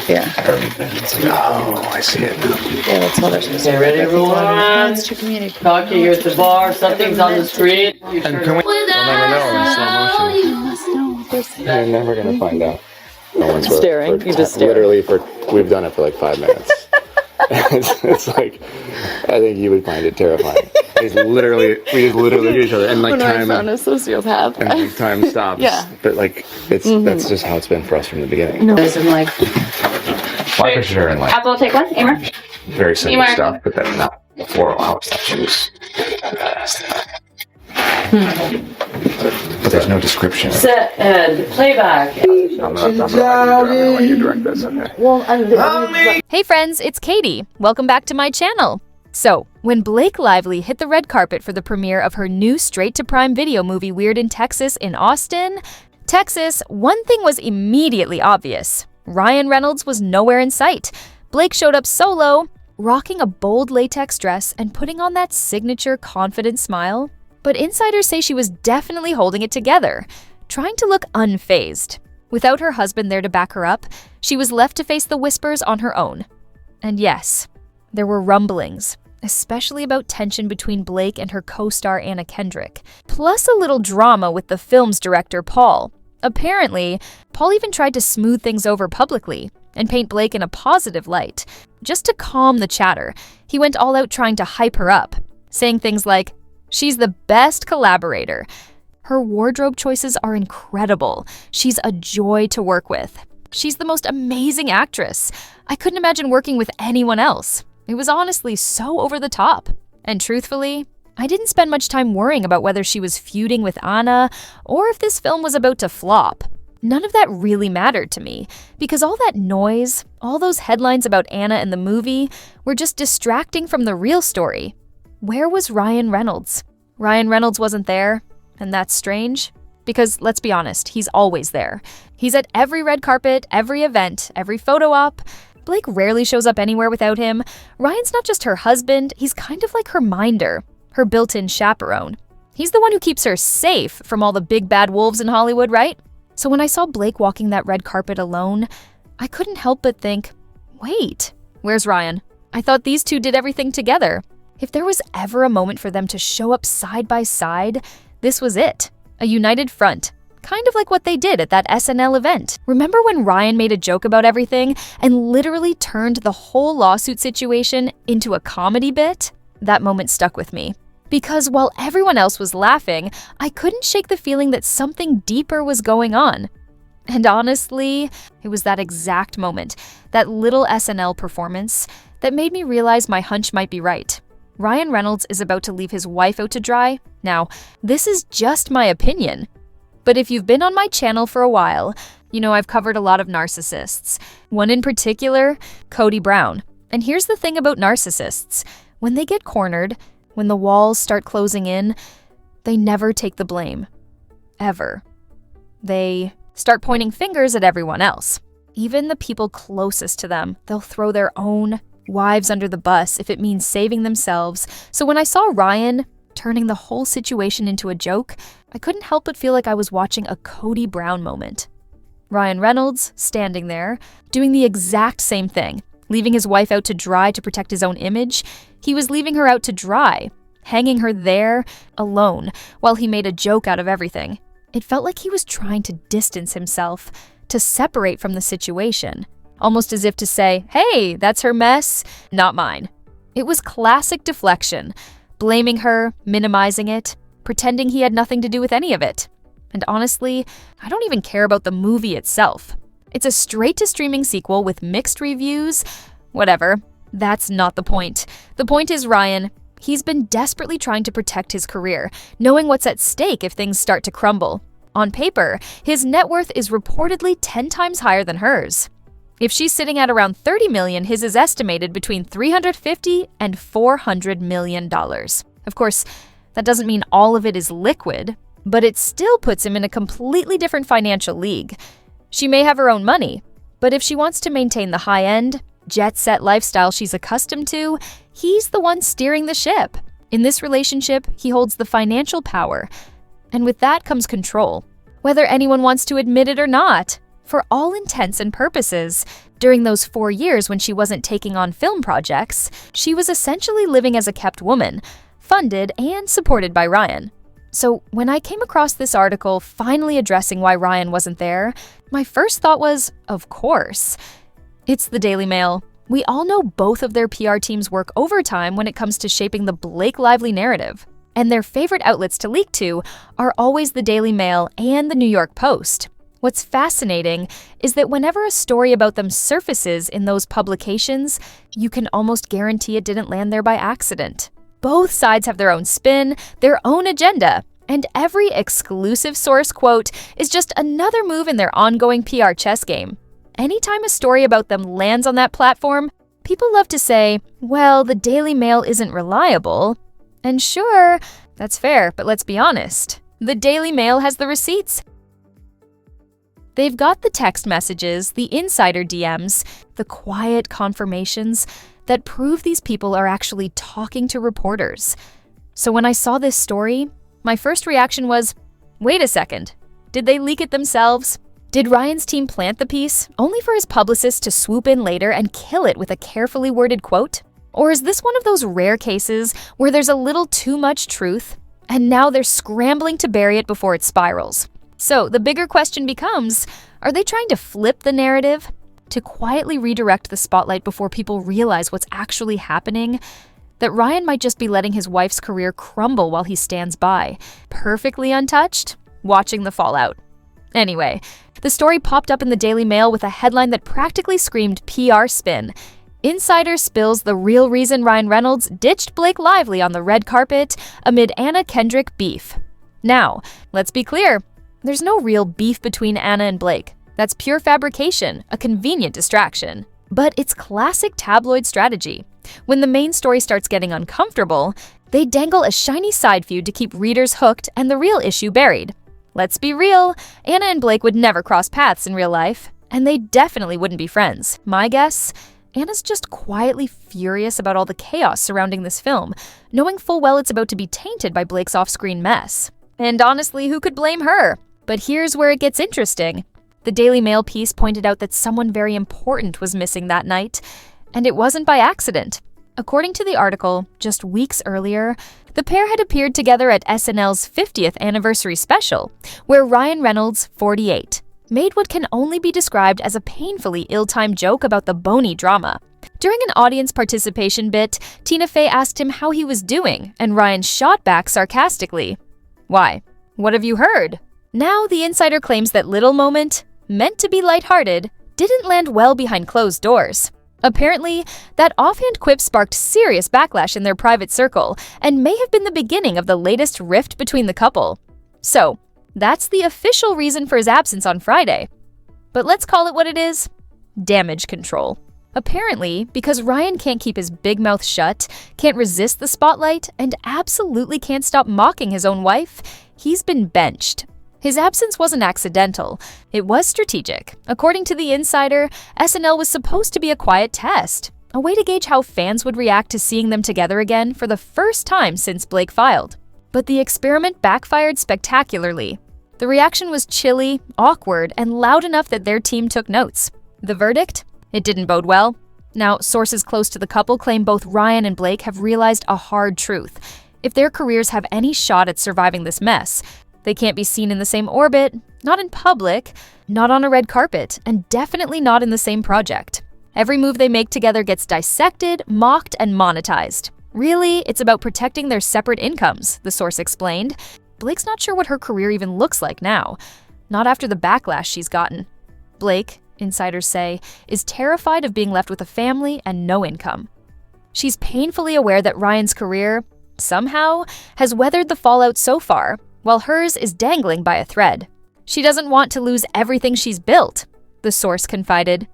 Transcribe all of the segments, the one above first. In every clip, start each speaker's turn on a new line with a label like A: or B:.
A: Yeah.
B: Oh, I see it now.
A: Yeah, that's all they're supposed to
C: Okay, ready, everyone?
A: That's to communicate.
C: Talk to you at the bar. Something's on the screen.
B: And can we? We'll never know in slow motion.
A: You must know this.
B: You're never gonna find out. No one's
A: Staring. You just stare.
B: Literally we've done it for like 5 minutes. it's like, I think you would find it terrifying. We just literally look at each other and like
A: When
B: time.
A: I found a sociopath.
B: And like, time stops.
A: Yeah.
B: But like, that's just how it's been for us from the beginning.
A: No.
C: I'm like,
B: Why for sure and like
D: Apple, take one. Amber.
B: very simple
D: Amber.
B: stuff, but then not the floral house that she was But there's no description.
C: set and playback.
B: I'm not letting you direct this, okay?
A: Well,
E: Hey friends, it's Katie. Welcome back to my channel. So, when Blake Lively hit the red carpet for the premiere of her new straight-to-prime video movie Weird in Texas in Austin, Texas, one thing was immediately obvious. Ryan Reynolds was nowhere in sight. Blake showed up solo, rocking a bold latex dress and putting on that signature confident smile. But insiders say she was definitely holding it together, trying to look unfazed. Without her husband there to back her up, she was left to face the whispers on her own. And yes, there were rumblings, especially about tension between Blake and her co-star Anna Kendrick, plus a little drama with the film's director Paul. Apparently, Paul even tried to smooth things over publicly and paint Blake in a positive light. Just to calm the chatter, he went all out trying to hype her up, saying things like, "She's the best collaborator. Her wardrobe choices are incredible. She's a joy to work with. She's the most amazing actress. I couldn't imagine working with anyone else." It was honestly so over the top. And truthfully, I didn't spend much time worrying about whether she was feuding with Anna or if this film was about to flop. None of that really mattered to me, because all that noise, all those headlines about Anna and the movie, were just distracting from the real story. Where was Ryan Reynolds? Ryan Reynolds wasn't there, and that's strange. Because, let's be honest, he's always there. He's at every red carpet, every event, every photo op. Blake rarely shows up anywhere without him. Ryan's not just her husband, he's kind of like her minder, her built-in chaperone. He's the one who keeps her safe from all the big bad wolves in Hollywood, right? So when I saw Blake walking that red carpet alone, I couldn't help but think, wait, where's Ryan? I thought these two did everything together. If there was ever a moment for them to show up side by side, this was it. A united front. Kind of like what they did at that SNL event. Remember when Ryan made a joke about everything and literally turned the whole lawsuit situation into a comedy bit? That moment stuck with me. Because while everyone else was laughing, I couldn't shake the feeling that something deeper was going on. And honestly, it was that exact moment, that little SNL performance, that made me realize my hunch might be right. Ryan Reynolds is about to leave his wife out to dry. Now, this is just my opinion. But if you've been on my channel for a while, you know I've covered a lot of narcissists. One in particular, Cody Brown. And here's the thing about narcissists. When they get cornered, when the walls start closing in, they never take the blame. Ever. They start pointing fingers at everyone else. Even the people closest to them. They'll throw their own wives under the bus if it means saving themselves. So when I saw Ryan turning the whole situation into a joke, I couldn't help but feel like I was watching a Cody Brown moment. Ryan Reynolds, standing there, doing the exact same thing, leaving his wife out to dry to protect his own image. He was leaving her out to dry, hanging her there, alone, while he made a joke out of everything. It felt like he was trying to distance himself, to separate from the situation, almost as if to say, hey, that's her mess, not mine. It was classic deflection, blaming her, minimizing it, pretending he had nothing to do with any of it. And honestly, I don't even care about the movie itself. It's a straight-to-streaming sequel with mixed reviews. Whatever. That's not the point. The point is Ryan. He's been desperately trying to protect his career, knowing what's at stake if things start to crumble. On paper, his net worth is reportedly 10 times higher than hers. If she's sitting at around $30 million, his is estimated between $350 and $400 million. Of course, that doesn't mean all of it is liquid, but it still puts him in a completely different financial league. She may have her own money, but if she wants to maintain the high-end, jet-set lifestyle she's accustomed to, he's the one steering the ship. In this relationship, he holds the financial power, and with that comes control. Whether anyone wants to admit it or not, for all intents and purposes, During those 4 years when she wasn't taking on film projects, she was essentially living as a kept woman, funded and supported by Ryan. So when I came across this article finally addressing why Ryan wasn't there, my first thought was, of course. It's the Daily Mail. We all know both of their PR teams work overtime when it comes to shaping the Blake Lively narrative. And their favorite outlets to leak to are always the Daily Mail and the New York Post. What's fascinating is that whenever a story about them surfaces in those publications, you can almost guarantee it didn't land there by accident. Both sides have their own spin, their own agenda, and every exclusive source quote is just another move in their ongoing PR chess game. Anytime a story about them lands on that platform, people love to say, well, the Daily Mail isn't reliable. And sure, that's fair, but let's be honest. The Daily Mail has the receipts. They've got the text messages, the insider DMs, the quiet confirmations that prove these people are actually talking to reporters. So when I saw this story, my first reaction was, wait a second, did they leak it themselves? Did Ryan's team plant the piece, only for his publicist to swoop in later and kill it with a carefully worded quote? Or is this one of those rare cases where there's a little too much truth, and now they're scrambling to bury it before it spirals? So the bigger question becomes, are they trying to flip the narrative? To quietly redirect the spotlight before people realize what's actually happening? That Ryan might just be letting his wife's career crumble while he stands by, perfectly untouched, watching the fallout. Anyway, the story popped up in the Daily Mail with a headline that practically screamed PR spin. Insider spills the real reason Ryan Reynolds ditched Blake Lively on the red carpet amid Anna Kendrick beef. Now, let's be clear. There's no real beef between Anna and Blake. That's pure fabrication, a convenient distraction. But it's classic tabloid strategy. When the main story starts getting uncomfortable, they dangle a shiny side feud to keep readers hooked and the real issue buried. Let's be real, Anna and Blake would never cross paths in real life, and they definitely wouldn't be friends. My guess? Anna's just quietly furious about all the chaos surrounding this film, knowing full well it's about to be tainted by Blake's off-screen mess. And honestly, who could blame her? But here's where it gets interesting. The Daily Mail piece pointed out that someone very important was missing that night, and it wasn't by accident. According to the article, just weeks earlier, the pair had appeared together at SNL's 50th anniversary special, where Ryan Reynolds, 48, made what can only be described as a painfully ill-timed joke about the Boney drama. During an audience participation bit, Tina Fey asked him how he was doing, and Ryan shot back sarcastically, "Why? What have you heard?" Now the insider claims that little moment, meant to be lighthearted, didn't land well behind closed doors. Apparently, that offhand quip sparked serious backlash in their private circle and may have been the beginning of the latest rift between the couple. So, that's the official reason for his absence on Friday. But let's call it what it is: damage control. Apparently, because Ryan can't keep his big mouth shut, can't resist the spotlight, and absolutely can't stop mocking his own wife, he's been benched. His absence wasn't accidental. It was strategic. According to the insider, SNL was supposed to be a quiet test, a way to gauge how fans would react to seeing them together again for the first time since Blake filed. But the experiment backfired spectacularly. The reaction was chilly, awkward, and loud enough that their team took notes. The verdict? It didn't bode well. Now, sources close to the couple claim both Ryan and Blake have realized a hard truth. If their careers have any shot at surviving this mess, they can't be seen in the same orbit, not in public, not on a red carpet, and definitely not in the same project. Every move they make together gets dissected, mocked, and monetized. Really, it's about protecting their separate incomes, the source explained. Blake's not sure what her career even looks like now, not after the backlash she's gotten. Blake, insiders say, is terrified of being left with a family and no income. She's painfully aware that Ryan's career, somehow, has weathered the fallout so far, while hers is dangling by a thread. She doesn't want to lose everything she's built, the source confided.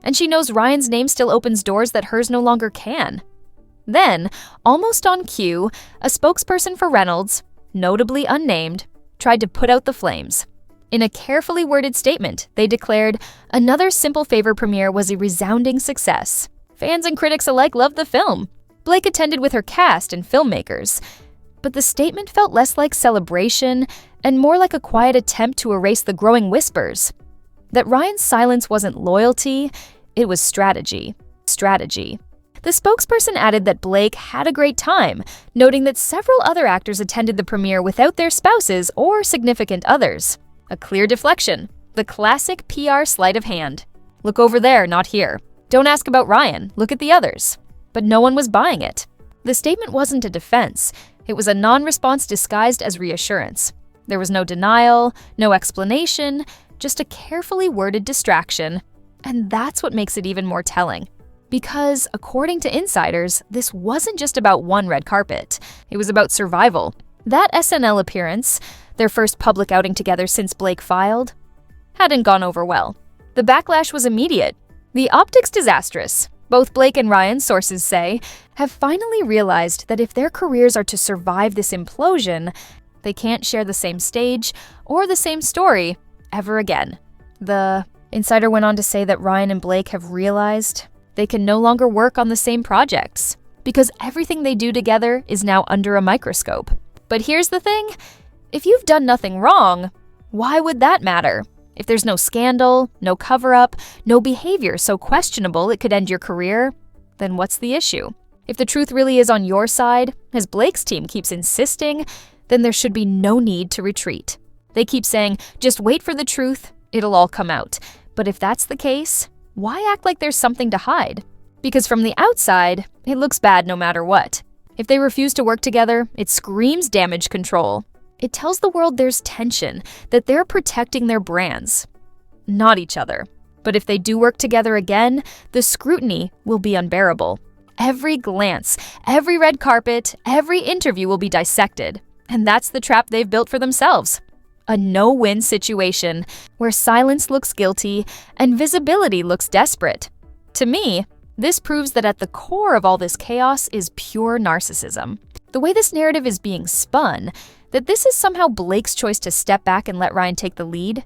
E: And she knows Ryan's name still opens doors that hers no longer can. Then, almost on cue, a spokesperson for Reynolds, notably unnamed, tried to put out the flames. In a carefully worded statement, they declared, "Another Simple Favor premiere was a resounding success. Fans and critics alike loved the film. Blake attended with her cast and filmmakers." But the statement felt less like celebration and more like a quiet attempt to erase the growing whispers. That Ryan's silence wasn't loyalty, it was strategy. Strategy. The spokesperson added that Blake had a great time, noting that several other actors attended the premiere without their spouses or significant others. A clear deflection. The classic PR sleight of hand. Look over there, not here. Don't ask about Ryan, look at the others. But no one was buying it. The statement wasn't a defense. It was a non-response disguised as reassurance. There was no denial, no explanation, just a carefully worded distraction. And that's what makes it even more telling. Because, according to insiders, this wasn't just about one red carpet. It was about survival. That SNL appearance, their first public outing together since Blake filed, hadn't gone over well. The backlash was immediate. The optics disastrous. Both Blake and Ryan, sources say, have finally realized that if their careers are to survive this implosion, they can't share the same stage or the same story ever again. The insider went on to say that Ryan and Blake have realized they can no longer work on the same projects because everything they do together is now under a microscope. But here's the thing, if you've done nothing wrong, why would that matter? If there's no scandal, no cover-up, no behavior so questionable it could end your career, then what's the issue? If the truth really is on your side, as Blake's team keeps insisting, then there should be no need to retreat. They keep saying, just wait for the truth, it'll all come out. But if that's the case, why act like there's something to hide? Because from the outside, it looks bad no matter what. If they refuse to work together, it screams damage control. It tells the world there's tension, that they're protecting their brands, not each other. But if they do work together again, the scrutiny will be unbearable. Every glance, every red carpet, every interview will be dissected. And that's the trap they've built for themselves. A no-win situation where silence looks guilty and visibility looks desperate. To me, this proves that at the core of all this chaos is pure narcissism. The way this narrative is being spun, that this is somehow Blake's choice to step back and let Ryan take the lead,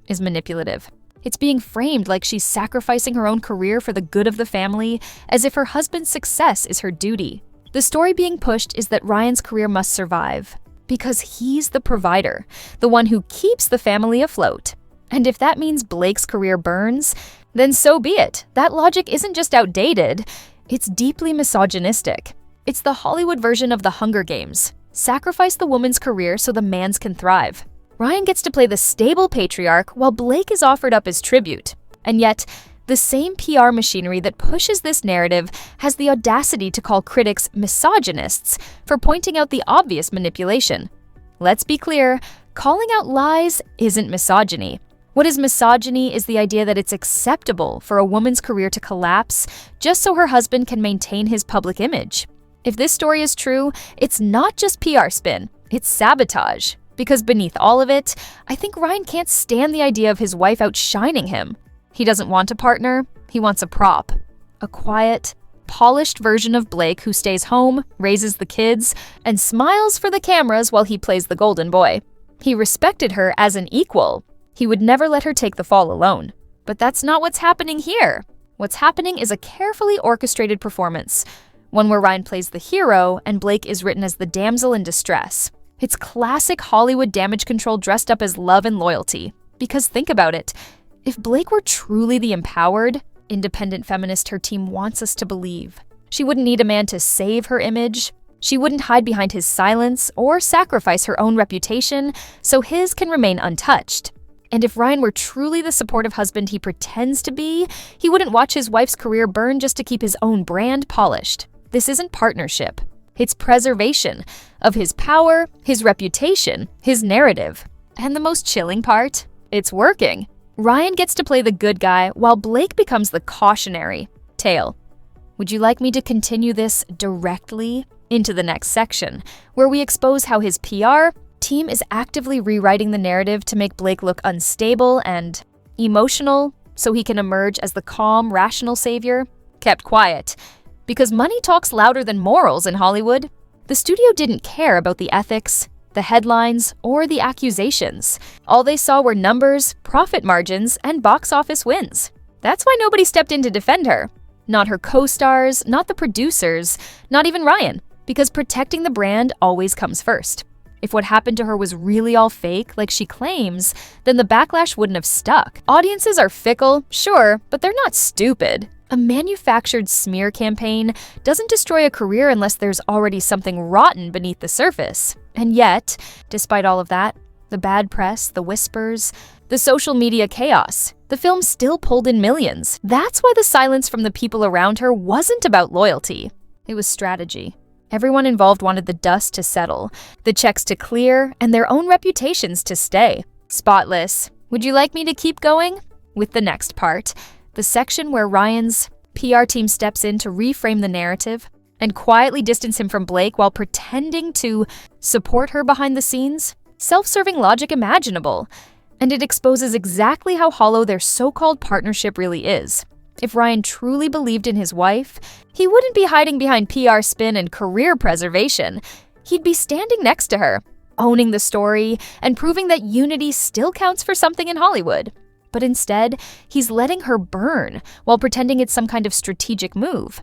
E: is manipulative. It's being framed like she's sacrificing her own career for the good of the family, as if her husband's success is her duty. The story being pushed is that Ryan's career must survive, because he's the provider, the one who keeps the family afloat. And if that means Blake's career burns, then so be it. That logic isn't just outdated, it's deeply misogynistic. It's the Hollywood version of the Hunger Games. Sacrifice the woman's career so the man's can thrive. Ryan gets to play the stable patriarch while Blake is offered up as tribute. And yet, the same PR machinery that pushes this narrative has the audacity to call critics misogynists for pointing out the obvious manipulation. Let's be clear, calling out lies isn't misogyny. What is misogyny is the idea that it's acceptable for a woman's career to collapse just so her husband can maintain his public image. If this story is true, it's not just PR spin, it's sabotage. Because beneath all of it, I think Ryan can't stand the idea of his wife outshining him. He doesn't want a partner, he wants a prop. A quiet, polished version of Blake who stays home, raises the kids, and smiles for the cameras while he plays the golden boy. He respected her as an equal. He would never let her take the fall alone. But that's not what's happening here. What's happening is a carefully orchestrated performance, one where Ryan plays the hero and Blake is written as the damsel in distress. It's classic Hollywood damage control dressed up as love and loyalty. Because think about it, if Blake were truly the empowered, independent feminist her team wants us to believe, she wouldn't need a man to save her image. She wouldn't hide behind his silence or sacrifice her own reputation so his can remain untouched. And if Ryan were truly the supportive husband he pretends to be, he wouldn't watch his wife's career burn just to keep his own brand polished. This isn't partnership. It's preservation of his power, his reputation, his narrative. And the most chilling part, it's working. Ryan gets to play the good guy while Blake becomes the cautionary tale. Would you like me to continue this directly into the next section, where we expose how his PR team is actively rewriting the narrative to make Blake look unstable and emotional so he can emerge as the calm, rational savior? Kept quiet. Because money talks louder than morals in Hollywood. The studio didn't care about the ethics, the headlines, or the accusations. All they saw were numbers, profit margins, and box office wins. That's why nobody stepped in to defend her. Not her co-stars, not the producers, not even Ryan. Because protecting the brand always comes first. If what happened to her was really all fake, like she claims, then the backlash wouldn't have stuck. Audiences are fickle, sure, but they're not stupid. A manufactured smear campaign doesn't destroy a career unless there's already something rotten beneath the surface. And yet, despite all of that, the bad press, the whispers, the social media chaos, the film still pulled in millions. That's why the silence from the people around her wasn't about loyalty. It was strategy. Everyone involved wanted the dust to settle, the checks to clear, and their own reputations to stay spotless. Would you like me to keep going? With the next part, the section where Ryan's PR team steps in to reframe the narrative and quietly distance him from Blake while pretending to support her behind the scenes. Self-serving logic imaginable. And it exposes exactly how hollow their so-called partnership really is. If Ryan truly believed in his wife, he wouldn't be hiding behind PR spin and career preservation. He'd be standing next to her, owning the story, and proving that unity still counts for something in Hollywood. But instead, he's letting her burn while pretending it's some kind of strategic move.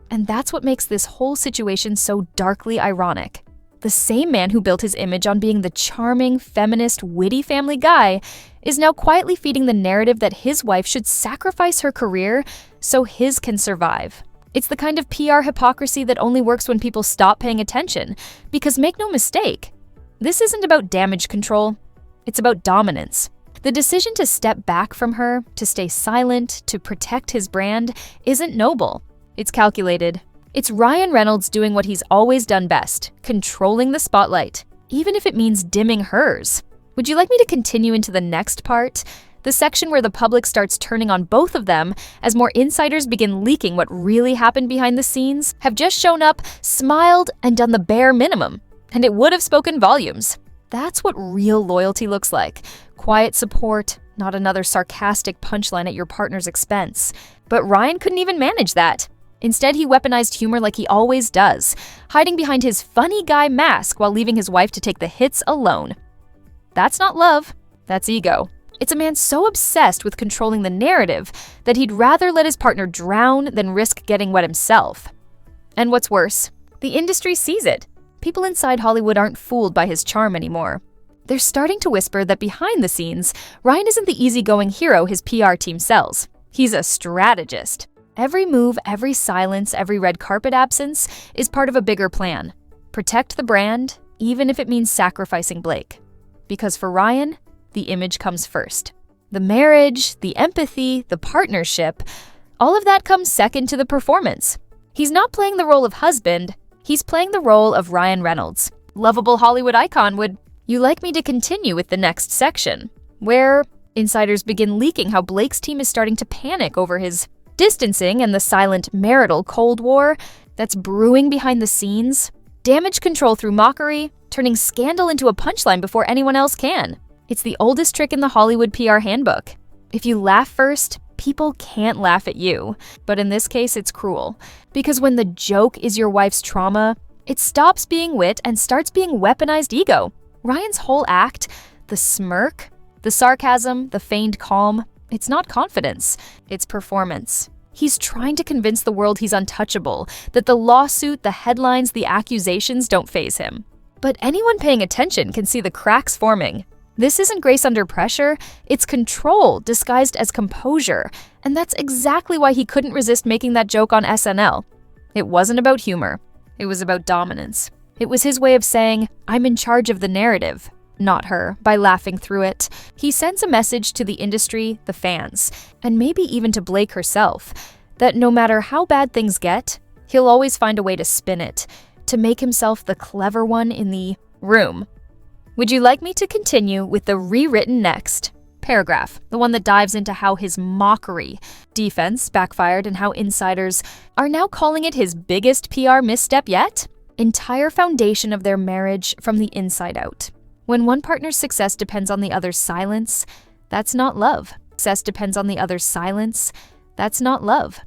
E: And that's what makes this whole situation so darkly ironic. The same man who built his image on being the charming, feminist, witty family guy is now quietly feeding the narrative that his wife should sacrifice her career so his can survive. It's the kind of PR hypocrisy that only works when people stop paying attention. Because make no mistake, this isn't about damage control, it's about dominance. The decision to step back from her, to stay silent, to protect his brand, isn't noble. It's calculated. It's Ryan Reynolds doing what he's always done best, controlling the spotlight, even if it means dimming hers. Would you like me to continue into the next part? The section where the public starts turning on both of them as more insiders begin leaking what really happened behind the scenes, have just shown up, smiled, and done the bare minimum. And it would have spoken volumes. That's what real loyalty looks like. Quiet support, not another sarcastic punchline at your partner's expense. But Ryan couldn't even manage that. Instead, he weaponized humor like he always does, hiding behind his funny guy mask while leaving his wife to take the hits alone. That's not love, that's ego. It's a man so obsessed with controlling the narrative that he'd rather let his partner drown than risk getting wet himself. And what's worse, the industry sees it. People inside Hollywood aren't fooled by his charm anymore. They're starting to whisper that behind the scenes, Ryan isn't the easygoing hero his PR team sells. He's a strategist. Every move, every silence, every red carpet absence is part of a bigger plan. Protect the brand, even if it means sacrificing Blake. Because for Ryan, the image comes first. The marriage, the empathy, the partnership, all of that comes second to the performance. He's not playing the role of husband, he's playing the role of Ryan Reynolds. Lovable Hollywood icon. Would you like me to continue with the next section, where insiders begin leaking how Blake's team is starting to panic over his distancing and the silent marital Cold War that's brewing behind the scenes? Damage control through mockery, turning scandal into a punchline before anyone else can. It's the oldest trick in the Hollywood PR handbook. If you laugh first, people can't laugh at you. But in this case, it's cruel. Because when the joke is your wife's trauma, it stops being wit and starts being weaponized ego. Ryan's whole act, the smirk, the sarcasm, the feigned calm, it's not confidence, it's performance. He's trying to convince the world he's untouchable, that the lawsuit, the headlines, the accusations don't faze him. But anyone paying attention can see the cracks forming. This isn't grace under pressure, it's control disguised as composure, and that's exactly why he couldn't resist making that joke on SNL. It wasn't about humor, it was about dominance. It was his way of saying, I'm in charge of the narrative. Not her, by laughing through it. He sends a message to the industry, the fans, and maybe even to Blake herself, that no matter how bad things get, he'll always find a way to spin it, to make himself the clever one in the room. Would you like me to continue with the rewritten next paragraph, the one that dives into how his mockery defense backfired and how insiders are now calling it his biggest PR misstep yet? Entire foundation of their marriage from the inside out. When one partner's success depends on the other's silence, that's not love. Success depends on the other's silence, that's not love.